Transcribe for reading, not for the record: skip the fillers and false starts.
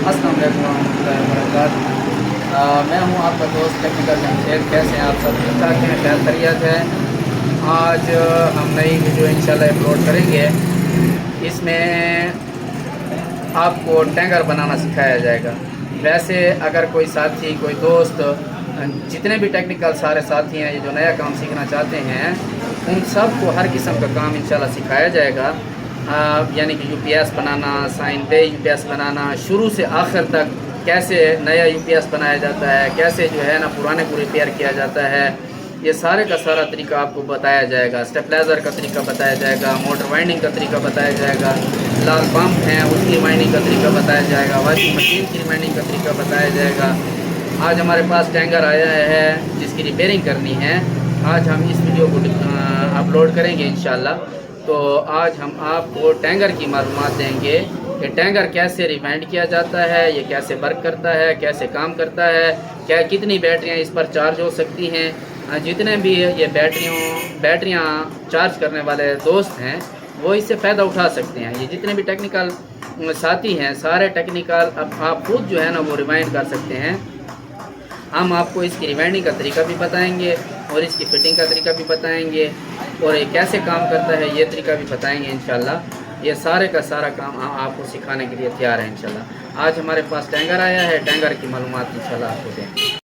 अस्सलाम वालेकुम रहमतुल्लाहि व बरकातहू। मैं हूँ आपका दोस्त टेक्निकल जमशेद। कैसे हैं आप सब? ठीक ठाक हैं? खैर खैरियत है। आज हम नई वीडियो इंशाल्लाह अपलोड करेंगे। इसमें आपको टैंगर बनाना सिखाया जाएगा। वैसे अगर कोई साथी, कोई दोस्त, जितने भी टेक्निकल सारे साथी हैं ये जो नया काम सीखना चाहते हैं, उन सब को हर किस्म का काम इंशाल्लाह सिखाया जाएगा। यानी कि यूपीएस बनाना, साइन पे यूपीएस बनाना, शुरू से आखिर तक कैसे नया यूपीएस बनाया जाता है, कैसे जो है ना पुराने को रिपेयर किया जाता है, ये सारे का सारा तरीका आपको बताया जाएगा। स्टेपलाइज़र का तरीका बताया जाएगा, मोटर वाइंडिंग का तरीका बताया जाएगा, लाल पंप हैं उसकी वाइंडिंग का तरीका बताया जाएगा, वॉशिंग मशीन की वाइंडिंग का तरीका बताया जाएगा। आज हमारे पास टैंगर आया है जिसकी रिपेयरिंग करनी है। आज हम इस वीडियो को अपलोड करेंगे इंशाल्लाह। तो आज हम आपको टैंगर की मालूमात देंगे कि टैंगर कैसे रिवाइंड किया जाता है, ये कैसे वर्क करता है, कैसे काम करता है, क्या कितनी बैटरियां इस पर चार्ज हो सकती हैं। जितने भी ये बैटरियां चार्ज करने वाले दोस्त हैं वो इससे फ़ायदा उठा सकते हैं। ये जितने भी टेक्निकल साथी हैं सारे टेक्निकल अब आप खुद जो है ना वो रिवाइंड कर सकते हैं। हम आपको इसकी रिवाइंडिंग का तरीका भी बताएंगे और इसकी फिटिंग का तरीका भी बताएंगे और ये कैसे काम करता है ये तरीका भी बताएंगे इंशाल्लाह। ये सारे का सारा काम हम आपको सिखाने के लिए तैयार है इंशाल्लाह। आज हमारे पास टैंगर आया है, टैंगर की मालूमात इंशाल्लाह आपको देंगे।